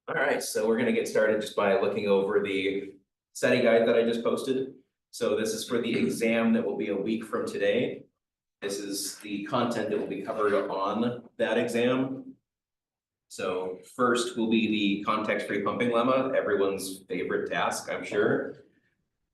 All right, so we're gonna get started just by looking over the study guide that I just posted. So this is for the exam that will be a week from today. This is the content that will be covered on that exam. So first will be the context-free pumping lemma, everyone's favorite task, I'm sure.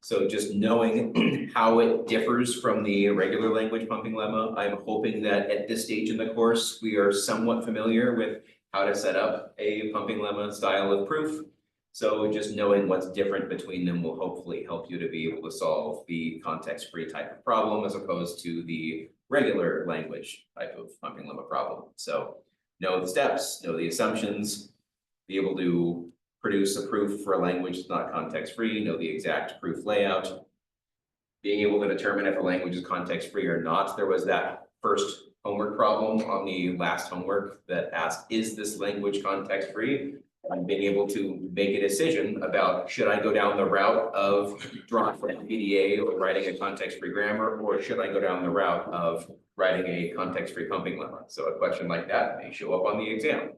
So just knowing how it differs from the regular language pumping lemma, I'm hoping that at this stage in the course, we are somewhat familiar with how to set up a pumping lemma style of proof. So just knowing what's different between them will hopefully help you to be able to solve the context-free type of problem as opposed to the regular language type of pumping lemma problem. So know the steps, know the assumptions, be able to produce a proof for a language that's not context-free, know the exact proof layout, being able to determine if a language is context-free or not. There was that first homework problem on the last homework that asked, is this language context-free? And being able to make a decision about, should I go down the route of drawing from PDA or writing a context-free grammar, or should I go down the route of writing a context-free pumping lemma? So a question like that may show up on the exam.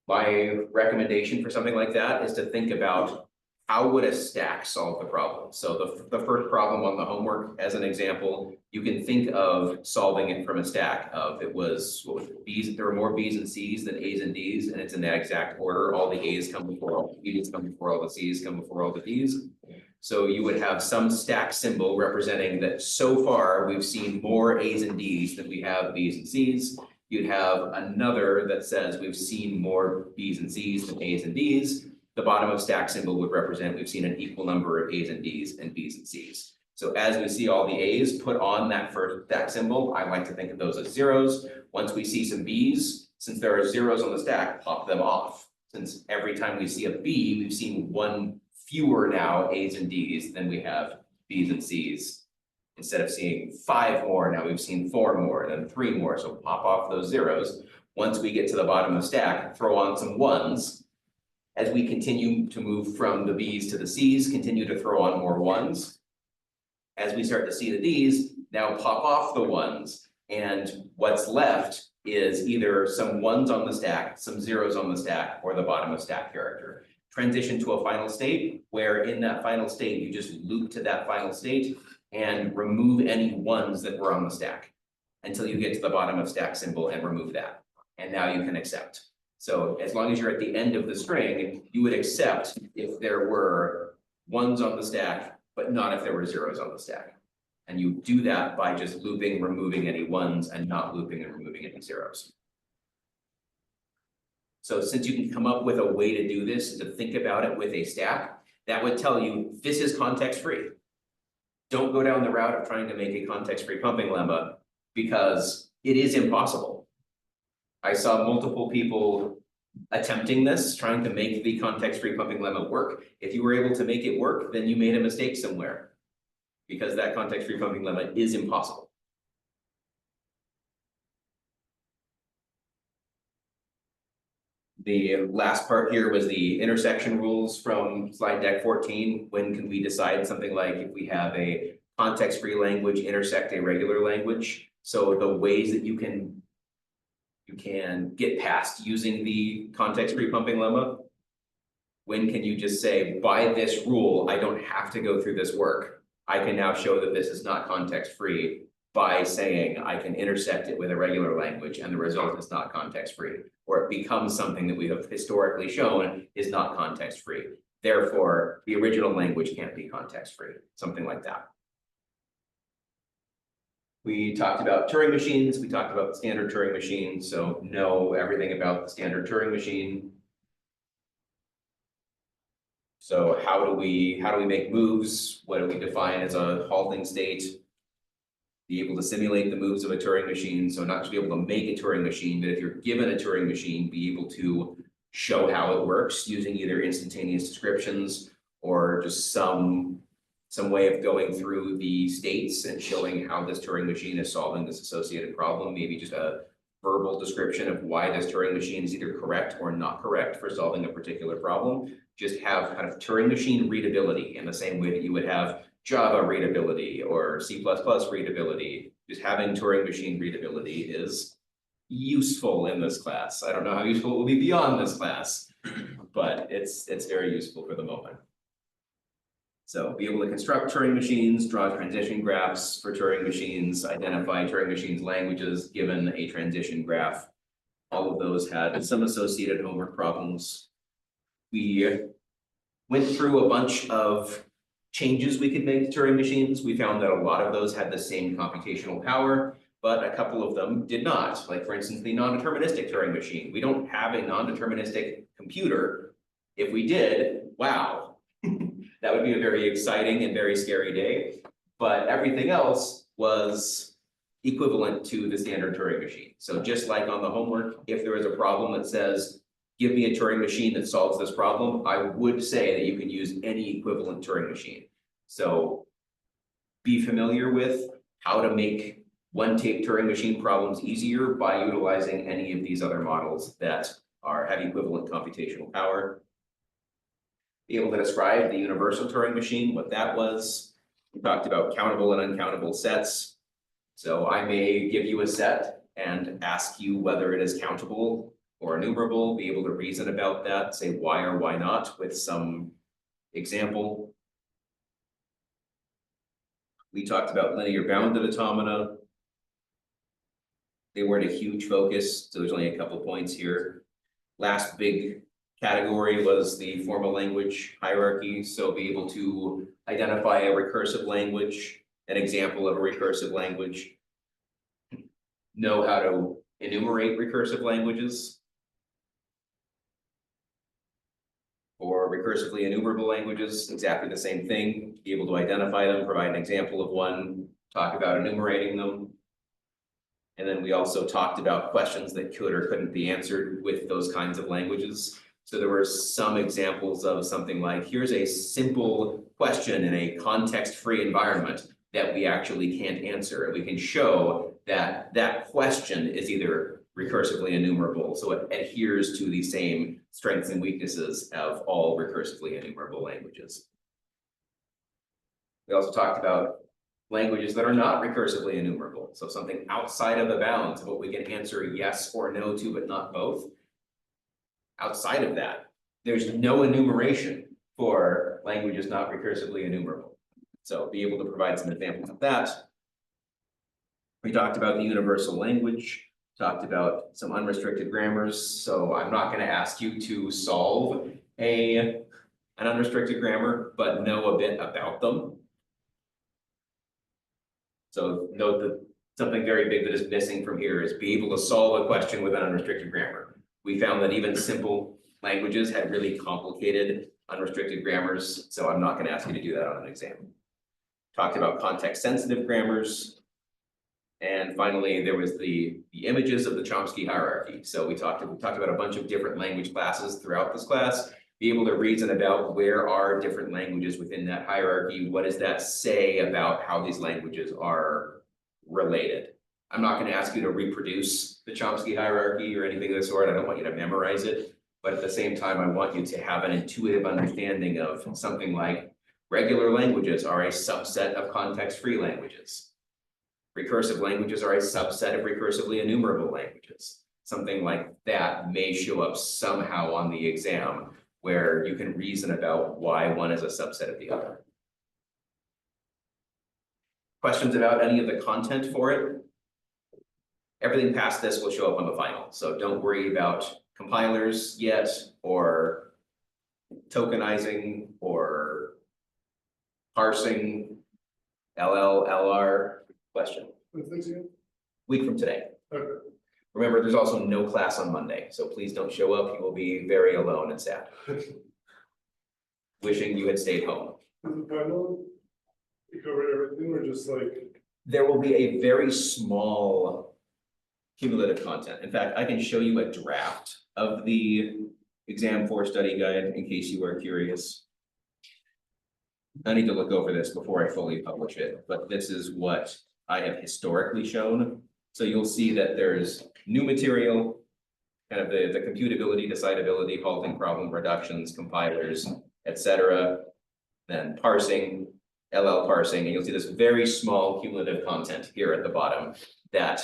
My recommendation for something like that is to think about how would a stack solve the problem? So the first problem on the homework, as an example, you can think of solving it from a stack of it was, what was it, B's, there were more B's and C's than A's and D's, and it's in that exact order. All the A's come before all the B's, come before all the C's, come before all the D's. So you would have some stack symbol representing that so far we've seen more A's and D's than we have B's and C's. You'd have another that says we've seen more B's and C's than A's and D's. The bottom of stack symbol would represent we've seen an equal number of A's and D's and B's and C's. So as we see all the A's put on that first stack symbol, I like to think of those as zeros. Once we see some B's, since there are zeros on the stack, pop them off. Since every time we see a B, we've seen one fewer now A's and D's than we have B's and C's. Instead of seeing 5 more, now we've seen 4 more, then 3 more. So pop off those zeros. Once we get to the bottom of the stack, throw on some ones. As we continue to move from the B's to the C's, continue to throw on more ones. As we start to see the D's, now pop off the ones. And what's left is either some ones on the stack, some zeros on the stack, or the bottom of stack character. Transition to a final state, where in that final state, you just loop to that final state and remove any ones that were on the stack until you get to the bottom of stack symbol and remove that. And now you can accept. So as long as you're at the end of the string, you would accept if there were ones on the stack, but not if there were zeros on the stack. And you do that by just looping, removing any ones, and not looping and removing any zeros. So since you can come up with a way to do this, to think about it with a stack, that would tell you this is context-free. Don't go down the route of trying to make a context-free pumping lemma because it is impossible. I saw multiple people attempting this, trying to make the context-free pumping lemma work. If you were able to make it work, then you made a mistake somewhere because that context-free pumping lemma is impossible. The last part here was the intersection rules from slide deck 14. When can we decide something like if we have a context-free language intersect a regular language? So the ways that you can get past using the context-free pumping lemma. When can you just say, by this rule, I don't have to go through this work. I can now show that this is not context-free by saying I can intersect it with a regular language and the result is not context-free, or it becomes something that we have historically shown is not context-free. Therefore, the original language can't be context-free, something like that. We talked about Turing machines, we talked about the standard Turing machine, so know everything about the standard Turing machine. So how do we make moves? What do we define as a halting state? Be able to simulate the moves of a Turing machine. So not just be able to make a Turing machine, but if you're given a Turing machine, be able to show how it works using either instantaneous descriptions or just some way of going through the states and showing how this Turing machine is solving this associated problem, maybe just a verbal description of why this Turing machine is either correct or not correct for solving a particular problem. Just have kind of Turing machine readability in the same way that you would have Java readability or C++ readability. Just having Turing machine readability is useful in this class. I don't know how useful it will be beyond this class, but it's very useful for the moment. So be able to construct Turing machines, draw transition graphs for Turing machines, identify Turing machines languages given a transition graph. All of those had some associated homework problems. We went through a bunch of changes we could make to Turing machines. We found that a lot of those had the same computational power, but a couple of them did not. Like for instance, the non-deterministic Turing machine. We don't have a non-deterministic computer. If we did, wow. That would be a very exciting and very scary day, but everything else was equivalent to the standard Turing machine. So just like on the homework, if there is a problem that says, give me a Turing machine that solves this problem, I would say that you can use any equivalent Turing machine. So be familiar with how to make one-take Turing machine problems easier by utilizing any of these other models that have equivalent computational power. Be able to describe the universal Turing machine, what that was. We talked about countable and uncountable sets. So I may give you a set and ask you whether it is countable or enumerable, be able to reason about that, say why or why not with some example. We talked about linear bounded automata. They weren't a huge focus, so there's only a couple points here. Last big category was the formal language hierarchy. So be able to identify a recursive language, an example of a recursive language, know how to enumerate recursive languages. For recursively enumerable languages, exactly the same thing, be able to identify them, provide an example of one, talk about enumerating them. And then we also talked about questions that could or couldn't be answered with those kinds of languages. So there were some examples of something like, here's a simple question in a context-free environment that we actually can't answer. And we can show that that question is either recursively enumerable, so it adheres to the same strengths and weaknesses of all recursively enumerable languages. We also talked about languages that are not recursively enumerable. So something outside of the bounds of what we can answer yes or no to, but not both. Outside of that, there's no enumeration for languages not recursively enumerable. So be able to provide some examples of that. We talked about the universal language, talked about some unrestricted grammars. So I'm not going to ask you to solve an unrestricted grammar, but know a bit about them. So note that something very big that is missing from here is be able to solve a question with an unrestricted grammar. We found that even simple languages had really complicated unrestricted grammars, so I'm not going to ask you to do that on an exam. Talked about context-sensitive grammars. And finally, there was the images of the Chomsky hierarchy. So we talked about a bunch of different language classes throughout this class, be able to reason about where are different languages within that hierarchy, what does that say about how these languages are related. I'm not going to ask you to reproduce the Chomsky hierarchy or anything of the sort. I don't want you to memorize it, but at the same time, I want you to have an intuitive understanding of something like regular languages are a subset of context-free languages. Recursive languages are a subset of recursively enumerable languages. Something like that may show up somehow on the exam where you can reason about why one is a subset of the other. Questions about any of the content for it? Everything past this will show up on the final, so don't worry about compilers yet, or tokenizing, or parsing, LL, LR. Question. Week from today. Okay. Remember, there's also no class on Monday, so please don't show up. You will be very alone and sad. Wishing you had stayed home. Is the final cover everything, or just like? There will be a very small cumulative content. In fact, I can show you a draft of the exam 4 study guide in case you are curious. I need to look over this before I fully publish it, but this is what I have historically shown. So you'll see that there's new material, kind of the computability, decidability, halting problem reductions, compilers, etc. Then parsing, LL parsing, and you'll see this very small cumulative content here at the bottom that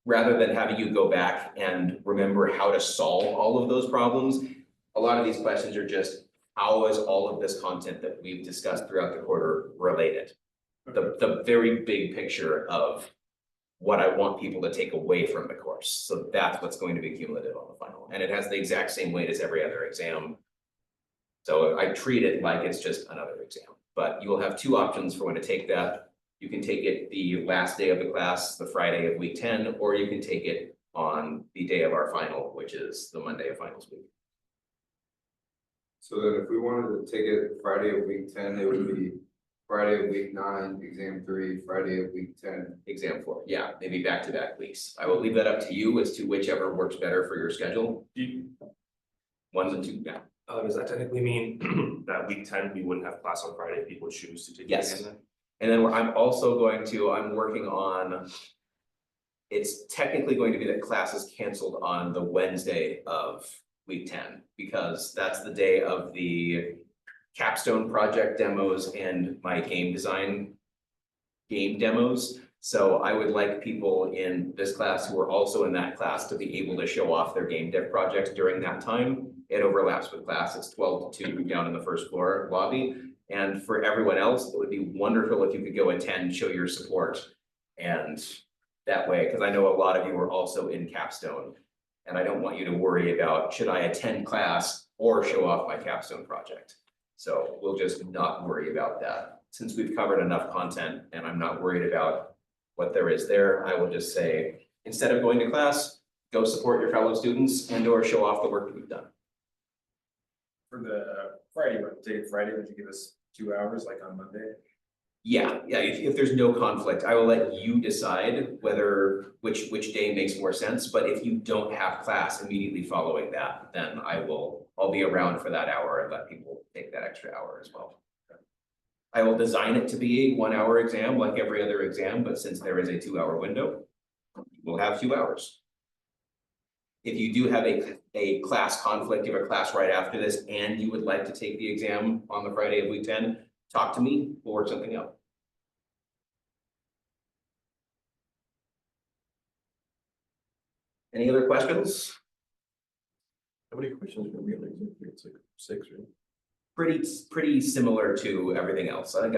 rather than having you go back and remember how to solve all of those problems, a lot of these questions are just, how is all of this content that we've discussed throughout the quarter related? The very big picture of what I want people to take away from the course. So that's what's going to be cumulative on the final. And it has the exact same weight as every other exam. So I treat it like it's just another exam, but you will have two options for when to take that. You can take it the last day of the class, the Friday of week 10, or you can take it on the day of our final, which is the Monday of finals week. So then if we wanted to take it Friday of week 10, it would be Friday of week 9, exam 3, Friday of week 10. Exam 4, yeah, maybe back-to-back weeks. I will leave that up to you as to whichever works better for your schedule. 1 and 2, yeah. Does that technically mean that week 10, we wouldn't have class on Friday if people choose to take? Yes. The exam then? And then I'm also I'm working on, it's technically going to be that class is canceled on the Wednesday of week 10, because that's the day of the capstone project demos and my game design game demos. So I would like people in this class who are also in that class to be able to show off their game dev projects during that time. It overlaps with class. It's 12 to 2 down in the first floor lobby. And for everyone else, it would be wonderful if you could go attend, show your support. And that way, because I know a lot of you are also in capstone. And I don't want you to worry about, should I attend class or show off my capstone project? So we'll just not worry about that. Since we've covered enough content and I'm not worried about what there is there, I will just say, instead of going to class, go support your fellow students and or show off the work that we've done. For the Friday, would you give us 2 hours like on Monday? Yeah, if there's no conflict, I will let you decide which day makes more sense. But if you don't have class immediately following that, then I'll be around for that hour and let people take that extra hour as well. I will design it to be a 1 hour exam like every other exam, but since there is a 2 hour window, we'll have 2 hours. If you do have a class conflict, you have a class right after this, and you would like to take the exam on the Friday of week 10, talk to me, we'll work something out. Any other questions? How many questions are we on exam 3? It's like 6, right? Pretty similar to everything else. I think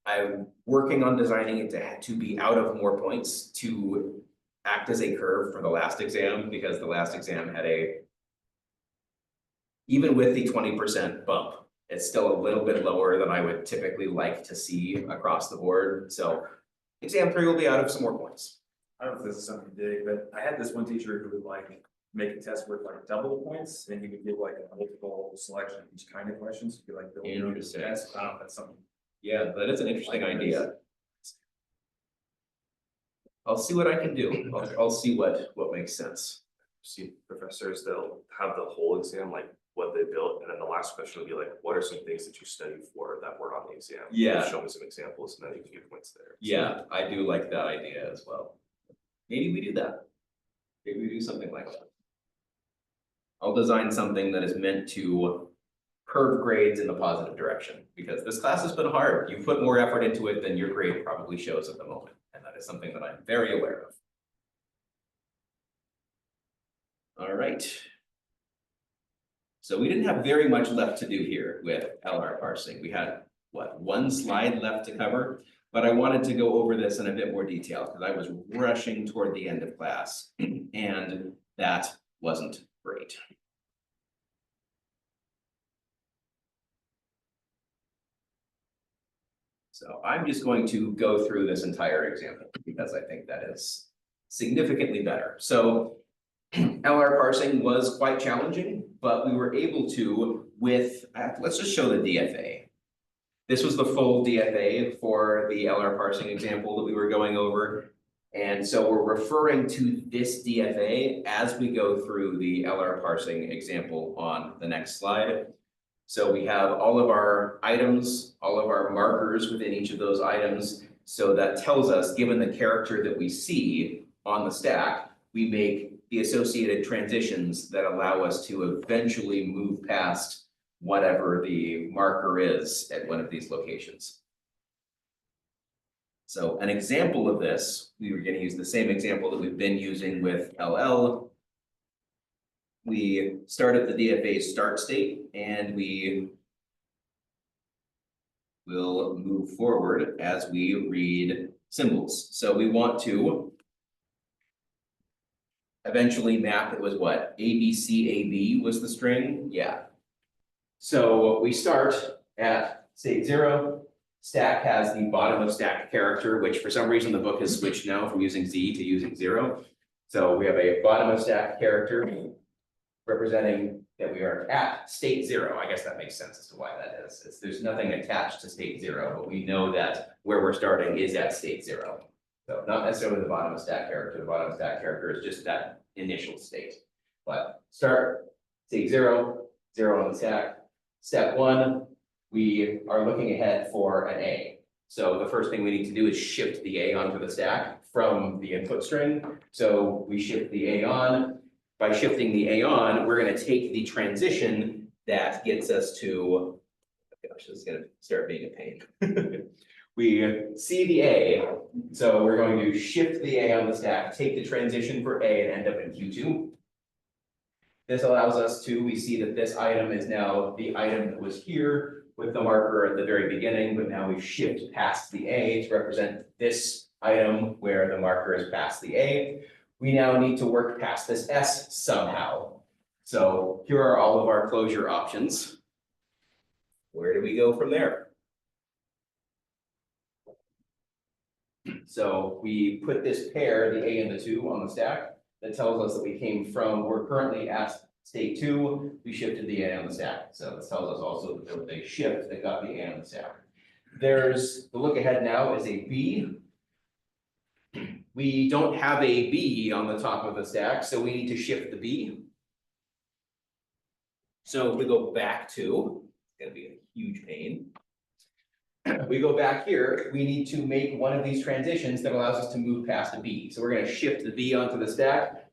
I'm working on designing it to be out of more points to act as a curve for the last exam, because the last exam had even with the 20% bump, it's still a little bit lower than I would typically like to see across the board. So exam 3 will be out of some more points. I don't know if this is something big, but I had this one teacher who would like make a test worth like double the points, and he would give like a multiple selection of each kind of questions. Be like, build your own Interesting. test. I don't know if that's something. Yeah, that is an interesting idea. I'll see what I can do. I'll see what makes sense. See professors, they'll have the whole exam, like what they built, and then the last question will be like, what are some things that you studied for that were on the exam? Yeah. Show me some examples, and then you can get points there. Yeah, I do like that idea as well. Maybe we do that. Maybe we do something like that. I'll design something that is meant to curve grades in the positive direction, because this class has been hard. You put more effort into it than your grade probably shows at the moment. And that is something that I'm very aware of. All right. So we didn't have very much left to do here with LR parsing. We had, what, 1 slide left to cover, but I wanted to go over this in a bit more detail because I was rushing toward the end of class and that wasn't great. So I'm just going to go through this entire example because I think that is significantly better. So LR parsing was quite challenging, but we were able to let's just show the DFA. This was the full DFA for the LR parsing example that we were going over. And so we're referring to this DFA as we go through the LR parsing example on the next slide. So we have all of our items, all of our markers within each of those items. So that tells us, given the character that we see on the stack, we make the associated transitions that allow us to eventually move past whatever the marker is at one of these locations. So an example of this, we were gonna use the same example that we've been using with LL. We start at the DFA's start state and we will move forward as we read symbols. So we want to eventually map, it was what, ABCAB was the string? Yeah. So we start at state 0. Stack has the bottom of stack character, which for some reason the book has switched now from using Z to using 0. So we have a bottom of stack character representing that we are at state 0. I guess that makes sense as to why that is. There's nothing attached to state 0, but we know that where we're starting is at state 0. So not necessarily the bottom of stack character. The bottom of stack character is just that initial state. But start state 0, 0 on the stack. Step 1, we are looking ahead for an A. So the first thing we need to do is shift the A onto the stack from the input string. So we shift the A on. By shifting the A on, we're going to take the transition that gets us to, gosh, this is going to start being a pain. We see the A, so we're going to shift the A on the stack, take the transition for A and end up in Q2. This allows us to, we see that this item is now the item that was here with the marker at the very beginning, but now we shift past the A to represent this item where the marker is past the A. We now need to work past this S somehow. So here are all of our closure options. Where do we go from there? So we put this pair, the A and the 2, on the stack. That tells us that we came from, we're currently at state 2, we shifted the A on the stack. So this tells us also that there was a shift that got the A on the stack. There's, the look ahead now is a B. We don't have a B on the top of the stack, so we need to shift the B. So if we go back to, it's gonna be a huge pain. We go back here, we need to make one of these transitions that allows us to move past a B. So we're gonna shift the B onto the stack,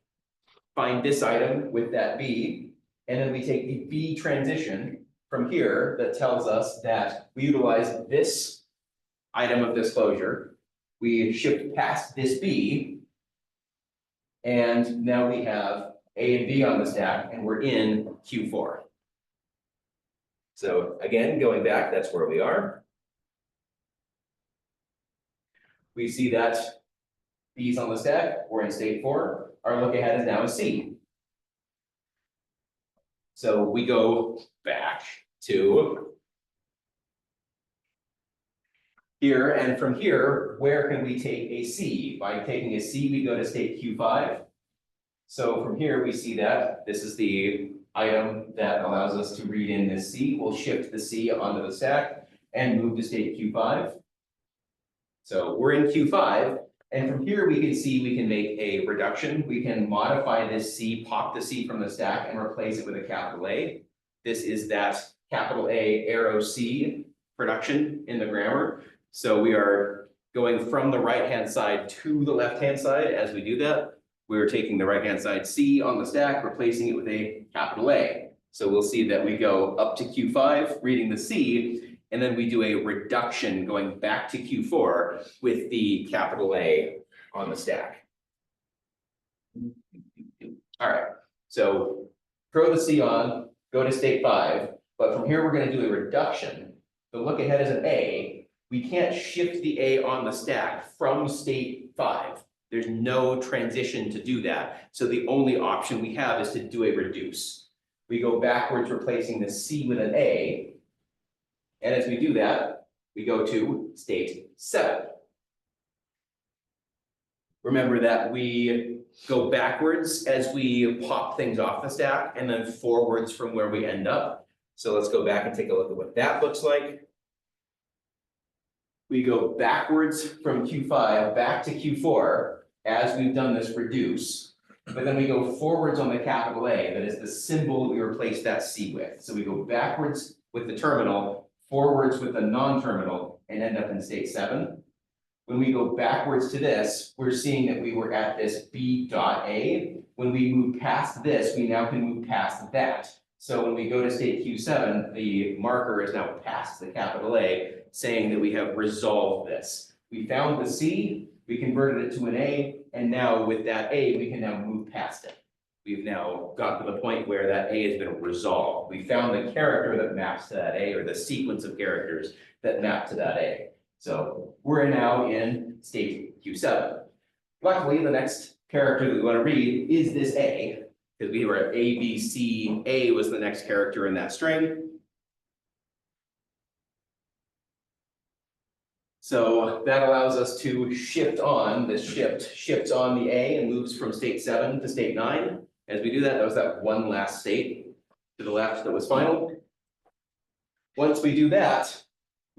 find this item with that B, and then we take the B transition from here that tells us that we utilize this item of this closure. We shift past this B, and now we have A and B on the stack, and we're in Q4. So again, going back, that's where we are. We see that B's on the stack, we're in state 4, our look ahead is now a C. So we go back to here, and from here, where can we take a C? By taking a C, we go to state Q5. So from here, we see that this is the item that allows us to read in this C. We'll shift the C onto the stack and move to state Q5. So we're in Q5, and from here we can see we can make a reduction. We can modify this C, pop the C from the stack and replace it with a capital A. This is that capital A arrow C production in the grammar. So we are going from the right-hand side to the left-hand side. As we do that, we're taking the right-hand side C on the stack, replacing it with a capital A. So we'll see that we go up to Q5, reading the C, and then we do a reduction going back to Q4 with the capital A on the stack. All right, so throw the C on, go to state 5, but from here we're going to do a reduction. The look ahead is an A. We can't shift the A on the stack from state 5. There's no transition to do that. So the only option we have is to do a reduce. We go backwards, replacing the C with an A. And as we do that, we go to state 7. Remember that we go backwards as we pop things off the stack and then forwards from where we end up. So let's go back and take a look at what that looks like. We go backwards from Q5 back to Q4 as we've done this reduce, but then we go forwards on the capital A, that is the symbol we replace that C with. So we go backwards with the terminal, forwards with the non-terminal, and end up in state 7. When we go backwards to this, we're seeing that we were at this B dot A. When we move past this, we now can move past that. So when we go to state Q7, the marker is now past the capital A, saying that we have resolved this. We found the C, we converted it to an A, and now with that A, we can now move past it. We've now got to the point where that A has been resolved. We found the character that maps to that A, or the sequence of characters that map to that A. So we're now in state Q7. Luckily, the next character that we want to read is this A, because we were at A, B, C, A was the next character in that string. So that allows us to shift on, this shifts on the A and moves from state 7 to state 9. As we do that, that was that one last state to the left that was final. Once we do that,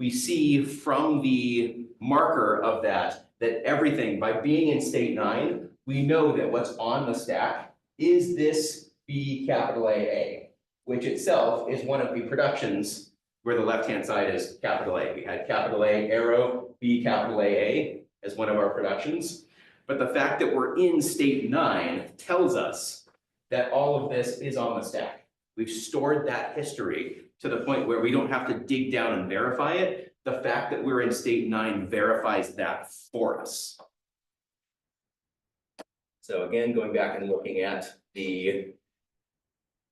we see from the marker of that, that everything, by being in state 9, we know that what's on the stack is this B capital A, which itself is one of the productions where the left-hand side is capital A. We had capital A arrow, B capital A as one of our productions. But the fact that we're in state 9 tells us that all of this is on the stack. We've stored that history to the point where we don't have to dig down and verify it. The fact that we're in state 9 verifies that for us. So again, going back and looking at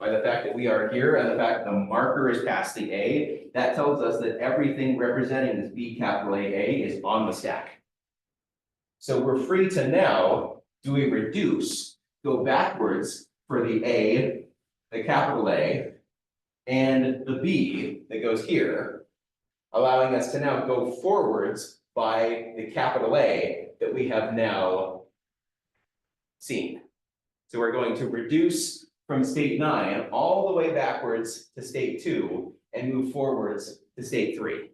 by the fact that we are here and the fact that the marker is past the A, that tells us that everything representing this B capital A is on the stack. So we're free to now do a reduce, go backwards for the A, the capital A, and the B that goes here, allowing us to now go forwards by the capital A that we have now seen. So we're going to reduce from state 9 all the way backwards to state 2 and move forwards to state 3.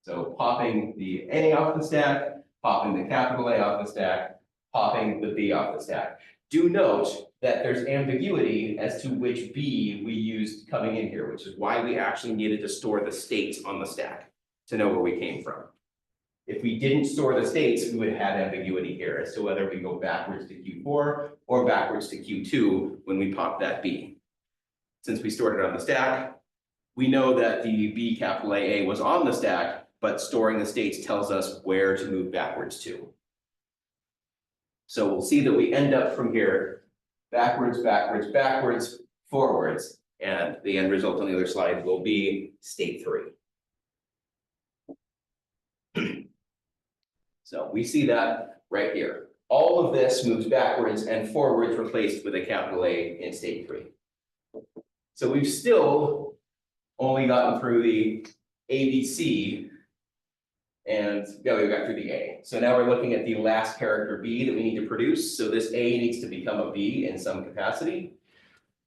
So popping the A off the stack, popping the capital A off the stack, popping the B off the stack. Do note that there's ambiguity as to which B we used coming in here, which is why we actually needed to store the states on the stack to know where we came from. If we didn't store the states, we would have had ambiguity here as to whether we go backwards to Q4 or backwards to Q2 when we pop that B. Since we stored it on the stack, we know that the B capital A was on the stack, but storing the states tells us where to move backwards to. So we'll see that we end up from here, backwards, backwards, backwards, forwards, and the end result on the other slide will be state 3. So we see that right here. All of this moves backwards and forwards replaced with a capital A in state 3. So we've still only gotten through the ABC and yeah, we got through the A. So now we're looking at the last character B that we need to produce. So this A needs to become a B in some capacity.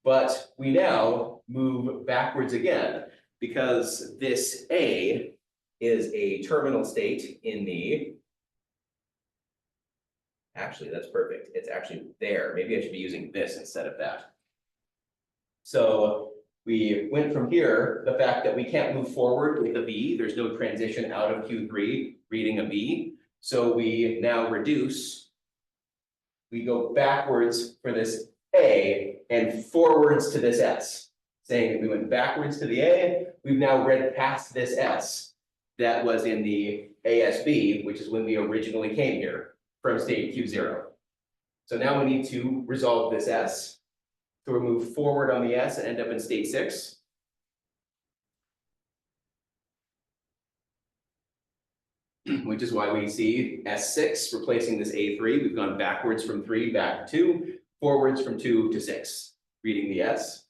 But we now move backwards again because this A is a terminal state in the actually, that's perfect. It's actually there. Maybe I should be using this instead of that. So we went from here, the fact that we can't move forward with a B, there's no transition out of Q3 reading a B. So we now reduce. We go backwards for this A and forwards to this S, saying that we went backwards to the A. We've now read past this S that was in the ASB, which is when we originally came here from state Q0. So now we need to resolve this S. So we move forward on the S and end up in state 6. Which is why we see S6 replacing this A3. We've gone backwards from 3 back to 2, forwards from 2 to 6, reading the S.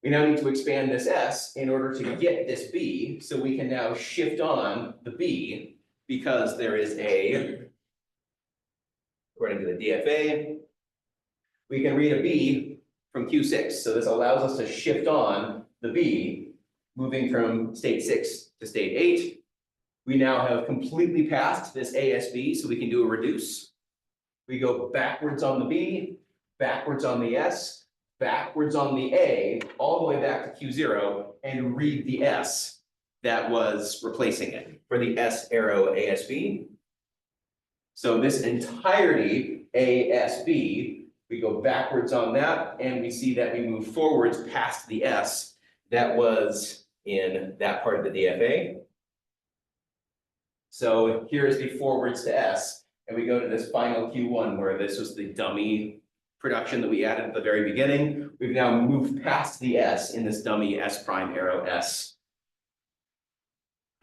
We now need to expand this S in order to get this B, so we can now shift on the B because there is a, according to the DFA, we can read a B from Q6. So this allows us to shift on the B, moving from state 6 to state 8. We now have completely passed this ASB, so we can do a reduce. We go backwards on the B, backwards on the S, backwards on the A, all the way back to Q0, and read the S that was replacing it for the S arrow ASB. So this entirety ASB, we go backwards on that, and we see that we move forwards past the S that was in that part of the DFA. So here's the forwards to S, and we go to this final Q1 where this was the dummy production that we added at the very beginning. We've now moved past the S in this dummy S prime arrow S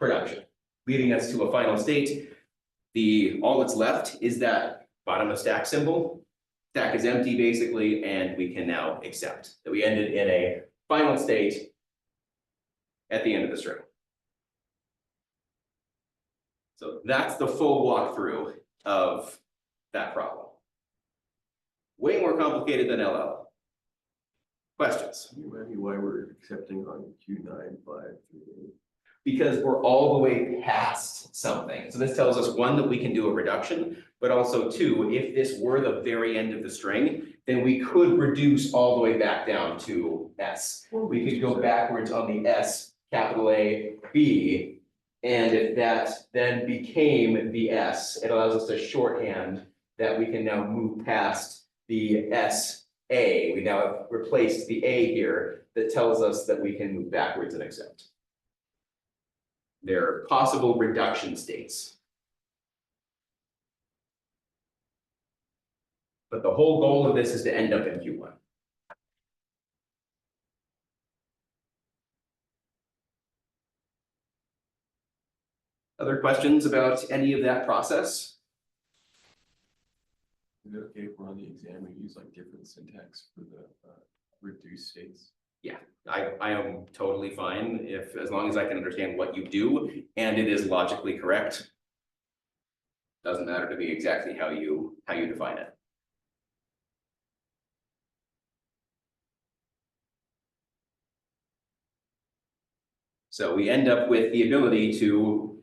production, leading us to a final state. All that's left is that bottom of stack symbol. Stack is empty basically, and we can now accept that we ended in a final state at the end of the string. So that's the full walkthrough of that problem. Way more complicated than LL. Questions? Can you remind me why we're accepting on Q9, 5, 3, Because we're all the way past something. So this tells us, one, that we can do a reduction, but also two, if this were the very end of the string, then we could reduce all the way back down to S. We could go backwards on the S, capital A, B, and if that then became the S, it allows us to shorthand that we can now move past the S, A. We now have replaced the A here that tells us that we can move backwards and accept. There are possible reduction states. But the whole goal of this is to end up in Q1. Other questions about any of that process? Is it okay if we're on the exam, we use like different syntax for the reduced states? I am totally fine as long as I can understand what you do and it is logically correct. Doesn't matter to me exactly how you define it. So we end up with the ability to,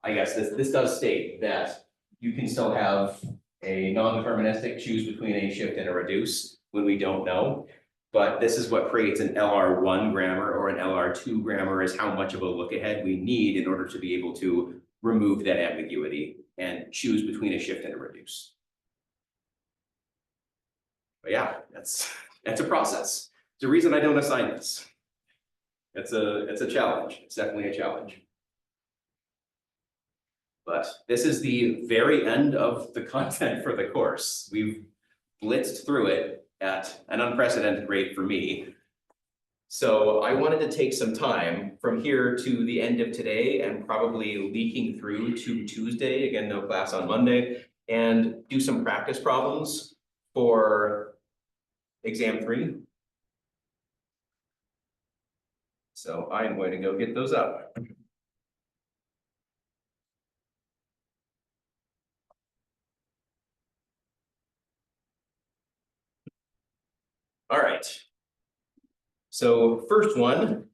I guess this does state that you can still have a non-deterministic choose between a shift and a reduce when we don't know. But this is what creates an LR1 grammar or an LR2 grammar, is how much of a look ahead we need in order to be able to remove that ambiguity and choose between a shift and a reduce. But yeah, that's a process. It's a reason I don't assign this. It's a challenge. It's definitely a challenge. But this is the very end of the content for the course. We've blitzed through it at an unprecedented rate for me. So I wanted to take some time from here to the end of today and probably leaking through to Tuesday, again, no class on Monday, and do some practice problems for exam 3. So I'm going to go get those up. All right. So first one,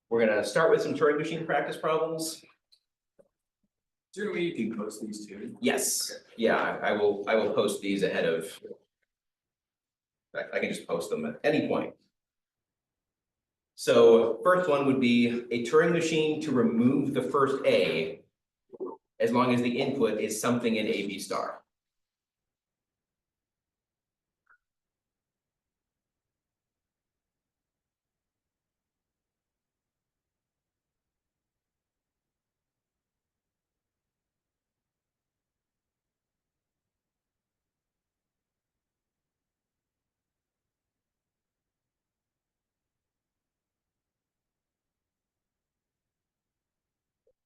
we're gonna start with some Turing machine practice problems. Is there a way you can post these too? Yes, yeah, I will post these ahead of. I can just post them at any point. So first one would be a Turing machine to remove the first A as long as the input is something in AB star.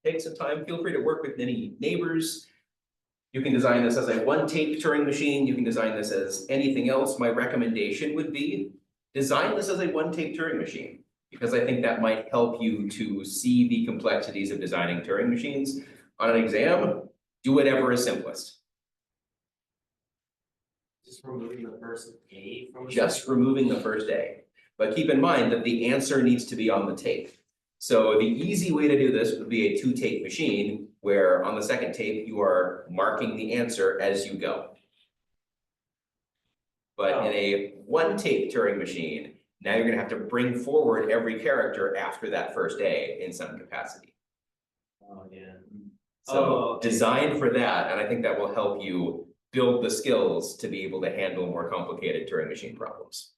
Take some time, feel free to work with any neighbors. You can design this as a one-tape Turing machine. You can design this as anything else. My recommendation would be design this as a one-tape Turing machine, because I think that might help you to see the complexities of designing Turing machines. On an exam, do whatever is simplest. Just removing the first A from. Just removing the first A. But keep in mind that the answer needs to be on the tape. So the easy way to do this would be a 2-tape machine, where on the second tape, you are marking the answer as you go. But in a 1-tape Turing machine, now you're gonna have to bring forward every character after that first A in some capacity. Oh, yeah. So okay. design for that, and I think that will help you build the skills to be able to handle more complicated Turing machine problems.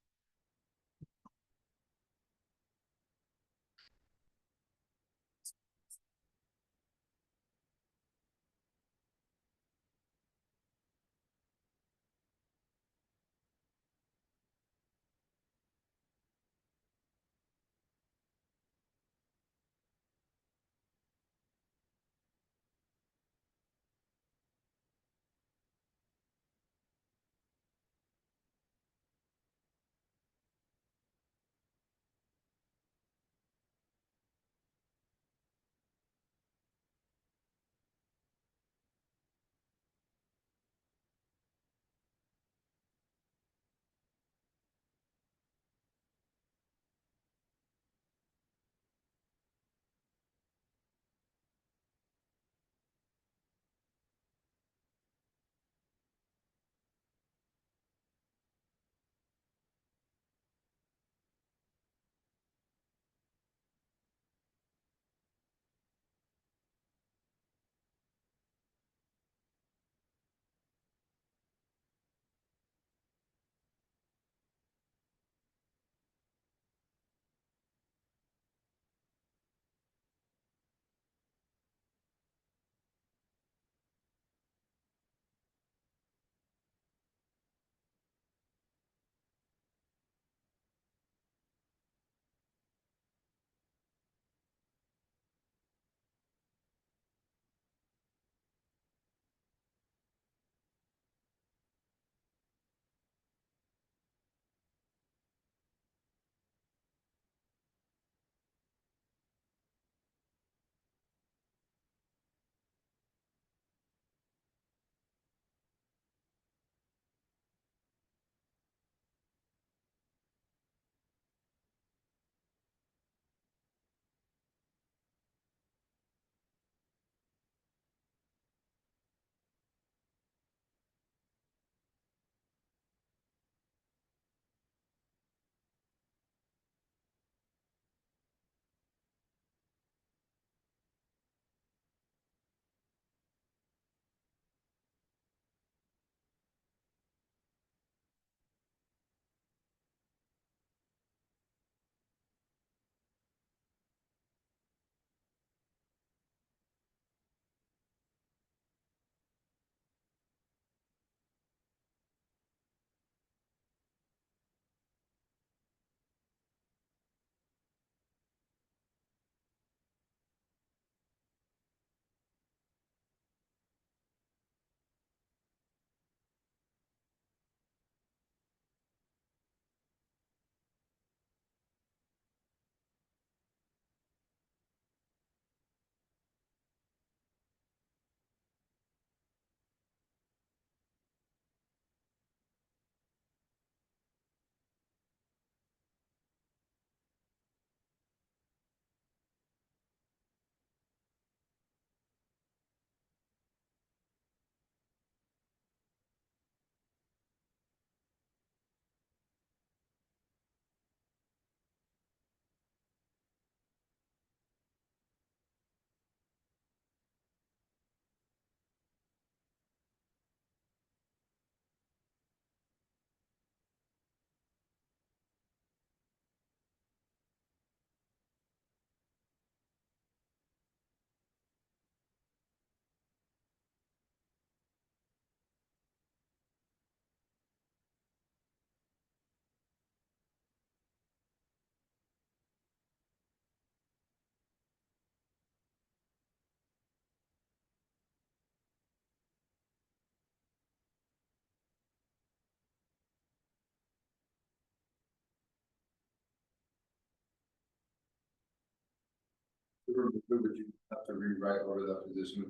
Would you have to rewrite over that position?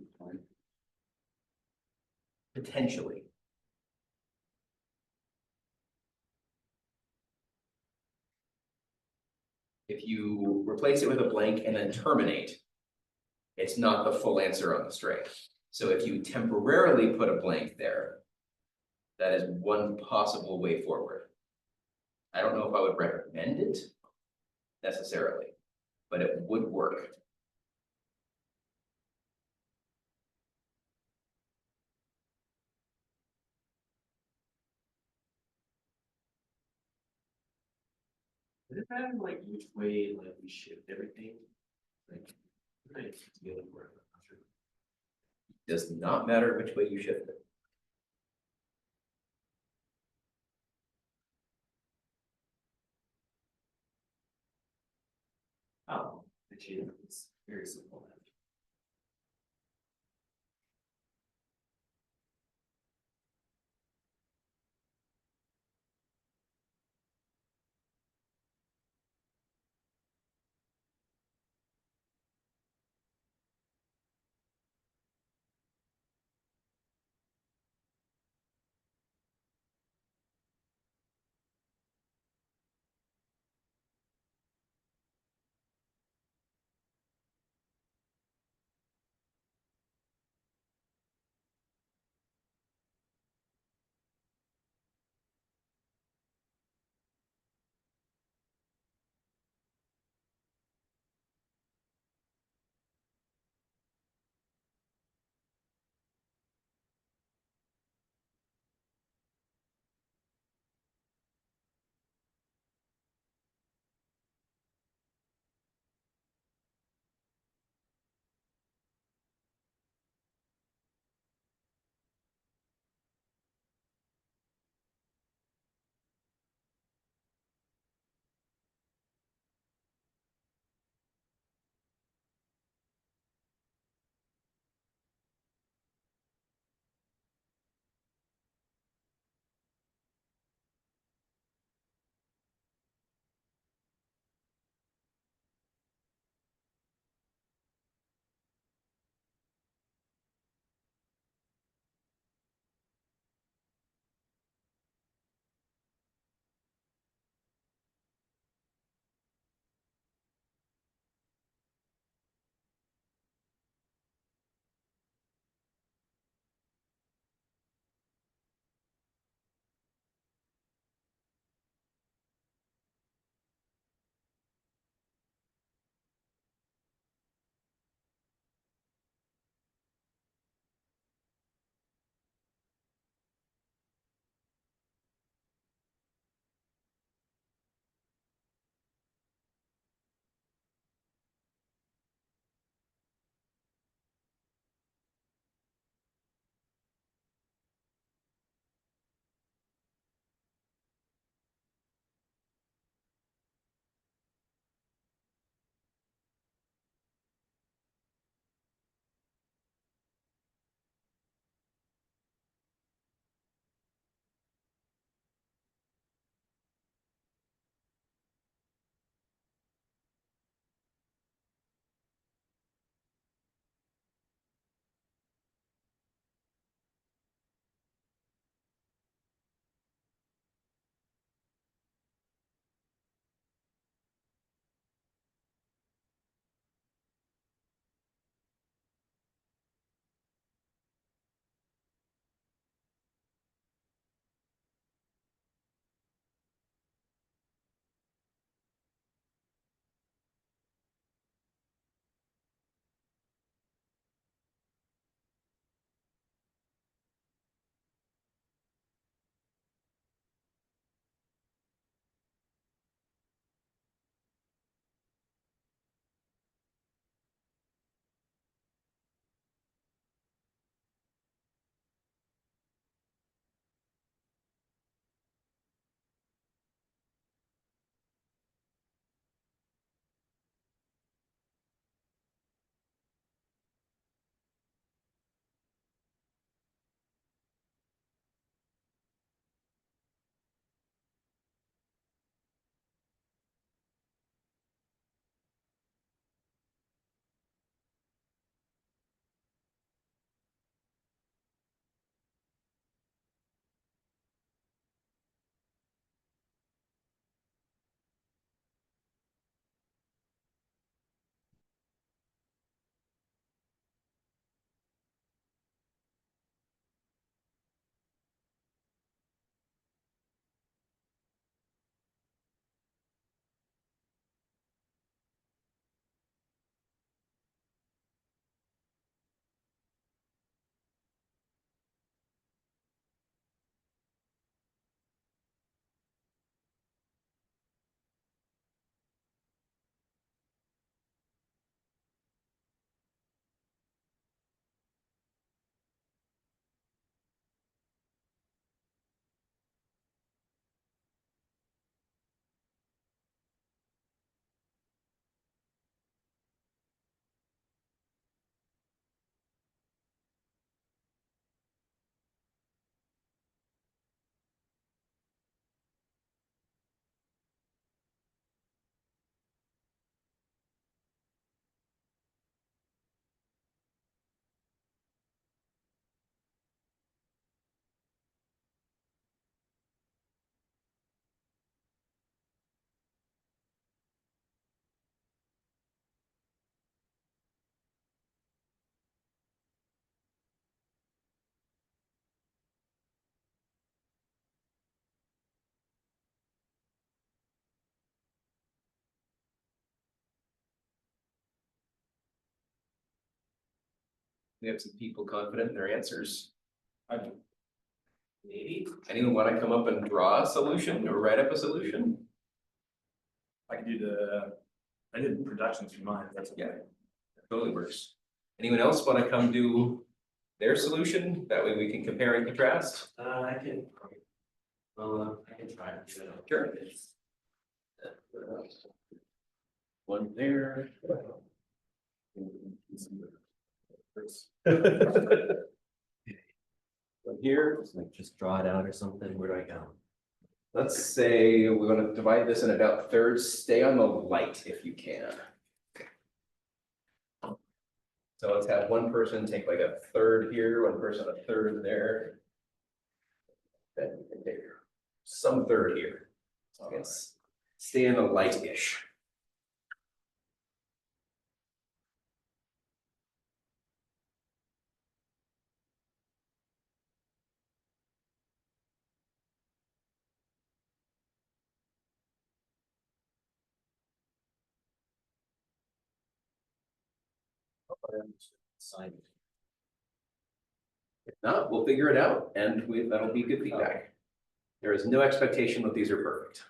Potentially. If you replace it with a blank and then terminate, it's not the full answer on the string. So if you temporarily put a blank there, that is one possible way forward. I don't know if I would recommend it necessarily, but it would work. Does it matter like which way like we shift everything? Like, right, together for it, I'm not sure. Does not matter which way you shift it. Oh, actually, it's very simple. We have some people confident in their answers. I do. Maybe. Anyone want to come up and draw a solution or write up a solution? I can do I did productions for mine, that's okay. Yeah. Totally works. Anyone else want to come do their solution? That way we can compare and contrast. I can. Well, I can try to do it. Sure. One there. One here. Like just draw it out or something. Where do I go? Let's say we want to divide this in about thirds. Stay on the light if you can. So let's have one person take like a third here, one person a third there. Then we can take some third here. So let's stay in the light-ish. Sign. If not, we'll figure it out and that'll be good feedback. There is no expectation that these are perfect.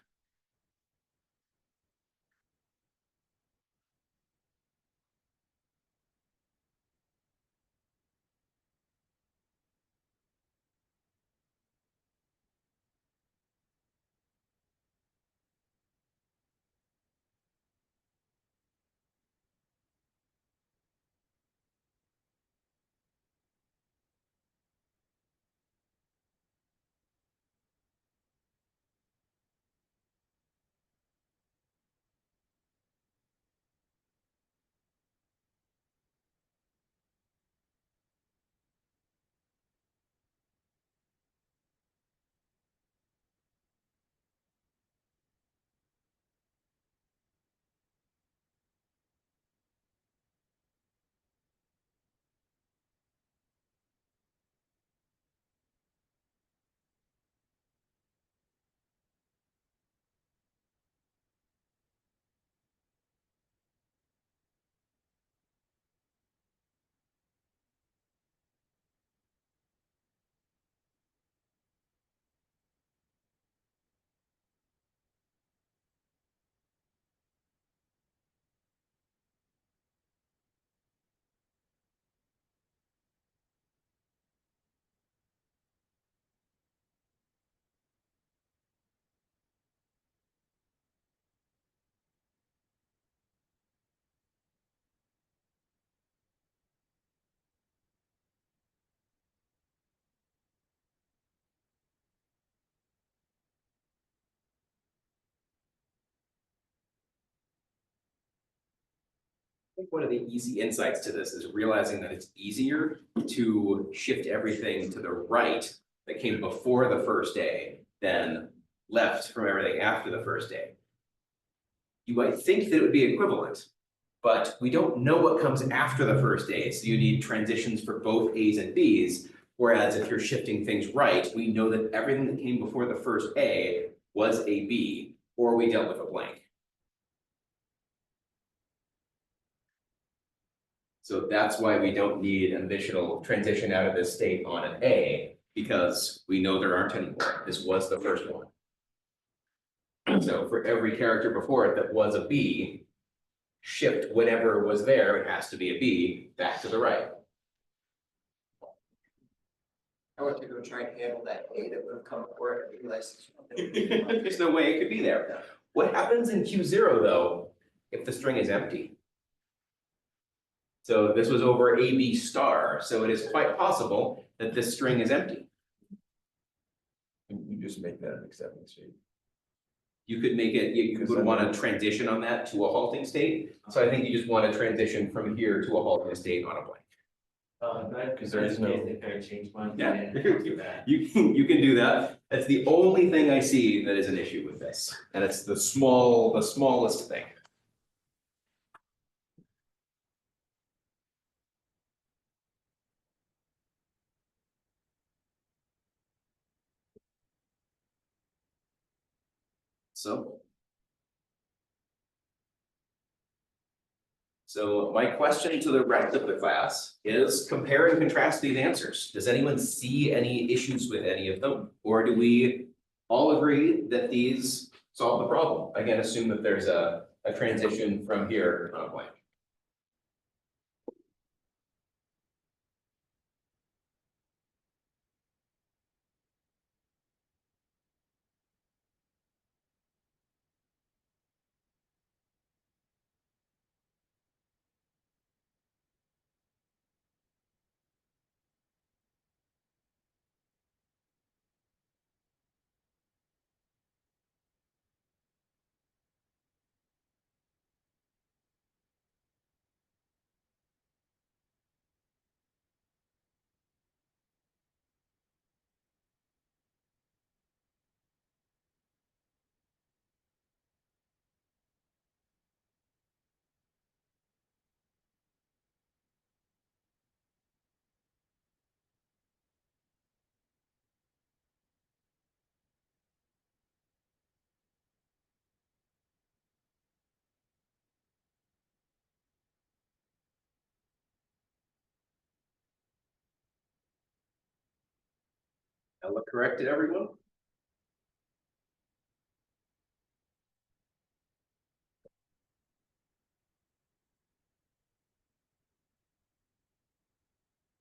I think one of the easy insights to this is realizing that it's easier to shift everything to the right that came before the first day than left from everything after the first day. You might think that it would be equivalent, but we don't know what comes after the first day, so you need transitions for both A's and B's. Whereas if you're shifting things right, we know that everything that came before the first A was a B, or we dealt with a blank. So that's why we don't need an additional transition out of this state on an A, because we know there aren't any more. This was the first one. So for every character before it that was a B, shift whatever was there, it has to be a B, back to the right. I went to go try and handle that A that would have come before it, and realized. There's no way it could be there. What happens in Q0 though, if the string is empty? So this was over AB star, so it is quite possible that this string is empty. You just make that an accepting state. You could make it, you would want to transition on that to a halting state. So I think you just want to transition from here to a halting state on a blank. Because there is no- If I change mine. Yeah. Do that. You can do that. That's the only thing I see that is an issue with this. And it's the smallest thing. So my question to the rest of the class is compare and contrast these answers. Does anyone see any issues with any of them? Or do we all agree that these solve the problem? Again, assume that there's a transition from here on a blank. That look correct to everyone?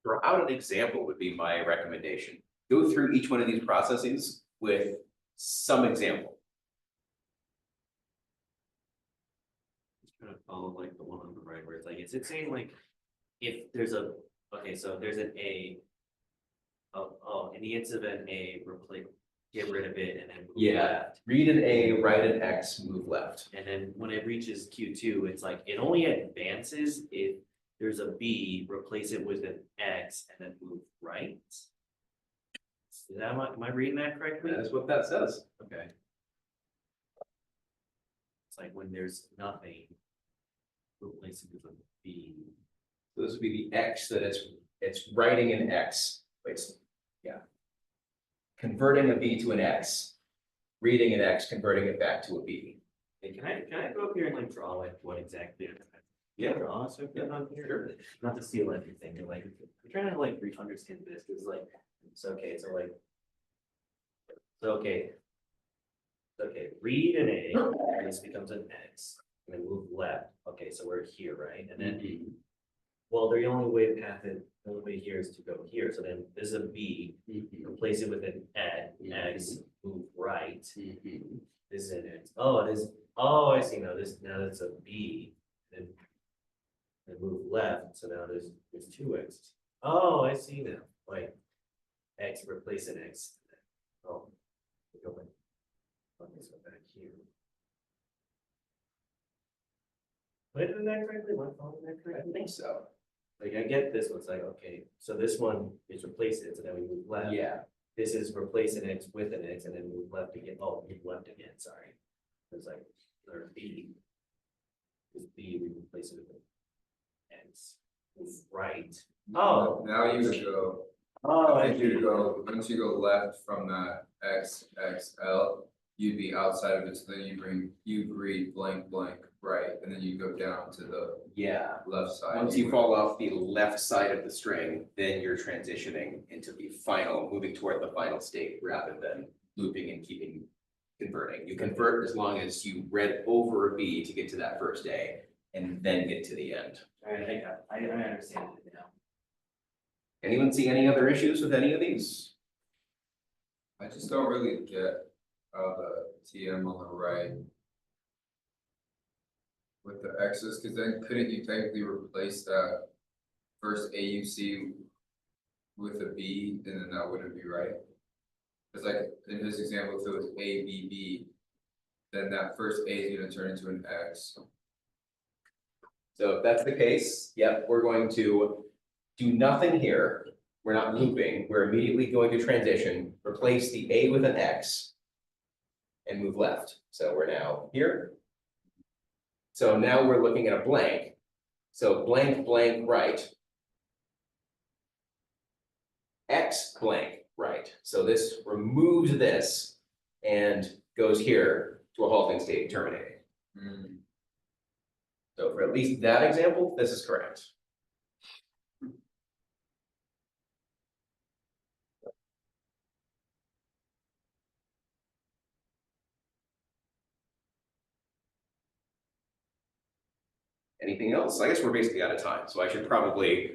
Draw out an example would be my recommendation. Go through each one of these processes with some example. Just trying to follow like the one on the right where it's like, is it saying like, if there's a, okay, so if there's an A. Oh, in the instance of an A, replace, get rid of it and then move left. Read an A, write an X, move left. And then when it reaches Q2, it's like, it only advances if there's a B, replace it with an X and then move right. Is that, am I reading that correctly? That is what that says. Okay. It's like when there's nothing, replace it with a B. So this would be the X that it's writing an X. It's, yeah. Converting a B to an X, reading an X, converting it back to a B. Hey, can I go up here and like draw like what exactly? Yeah. Draw so on here, not to steal everything, but like, I'm trying to like understand this, cause like, it's okay, so like. So okay. Okay, read an A, and this becomes an X, and then move left, okay, so we're here, right, and then. Well, the only way the only way here is to go here, so then this is a B, replace it with an X, move right. This is an X, oh, it is, oh, I see, now that's a B, then. And move left, so now there's two X's. Oh, I see now, like. X replace an X. Oh. Go back. Okay, so back here. Wait, is that correctly? Am I following that I correctly? think so. Like, I get this one's like, okay, so this one is replace it, so then we move left. Yeah. This is replace an X with an X and then move left again. Oh, move left again, sorry. It's like, or B. Is B, we replace it with an X. Move right. Oh. Now you would go, Oh, I think you go, once you go left from that X, X, L, you'd be outside of it, so then you read blank, blank, right, and then you go down to the Yeah. left side. Once you fall off the left side of the string, then you're transitioning into the final, moving toward the final state rather than looping and keeping converting. You convert as long as you read over a B to get to that first A and then get to the end. I understand it now. Anyone see any other issues with any of these? I just don't really get the TM on the right. With the X's, cause then couldn't you technically replace that first AUC with a B, and then that wouldn't be right? Cause like in his example, if it was A, B, B, then that first A is gonna turn into an X. So if that's the case, yep, we're going to do nothing here. We're not looping, we're immediately going to transition, replace the A with an X. And move left, so we're now here. So now we're looking at a blank. So blank, blank, right. X blank, right. So this removes this and goes here to a halting state terminating. So for at least that example, this is correct. Anything else? I guess we're basically out of time, so I should probably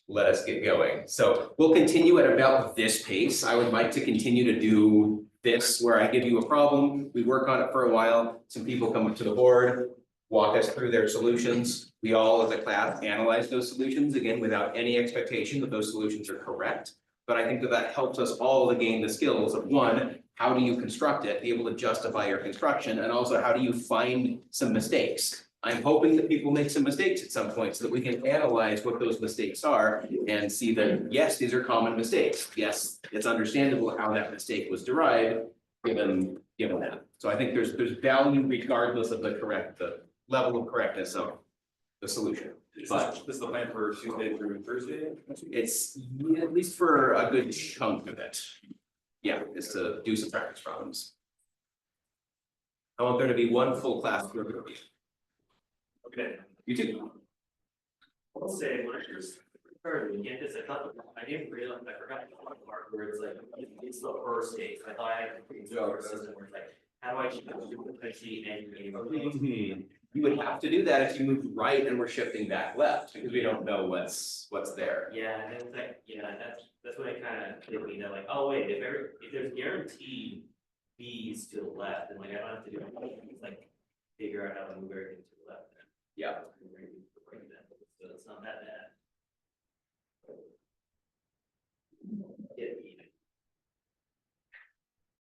let us get going. So we'll continue at about this pace. I would like to continue to do this, where I give you a problem, we work on it for a while, some people come up to the board, walk us through their solutions. We all, as a class, analyze those solutions, again, without any expectation that those solutions are correct. But I think that that helps us all to gain the skills of, one, how do you construct it, be able to justify your construction, and also how do you find some mistakes? I'm hoping that people make some mistakes at some point so that we can analyze what those mistakes are and see that, yes, these are common mistakes. Yes, it's understandable how that mistake was derived, given that. So I think there's value regardless of the level of correctness of the solution. But This is the plan for Tuesday through Thursday? it's, yeah, at least for a good chunk of it. Yeah, is to do some practice problems. I want there to be one full class for everybody. Okay. You too. I'll say, when I first started to get this, I didn't realize, I forgot the part where it's like, it's the first stage. I thought I had a pretty good system where it's like, how do I shift actually and You would have to do that if you moved right and we're shifting back left, because we don't know what's there. yeah, and it's like, yeah, that's what I kind of did, you know, like, oh wait, if there's guaranteed B's to the left, then like I don't have to do anything. It's like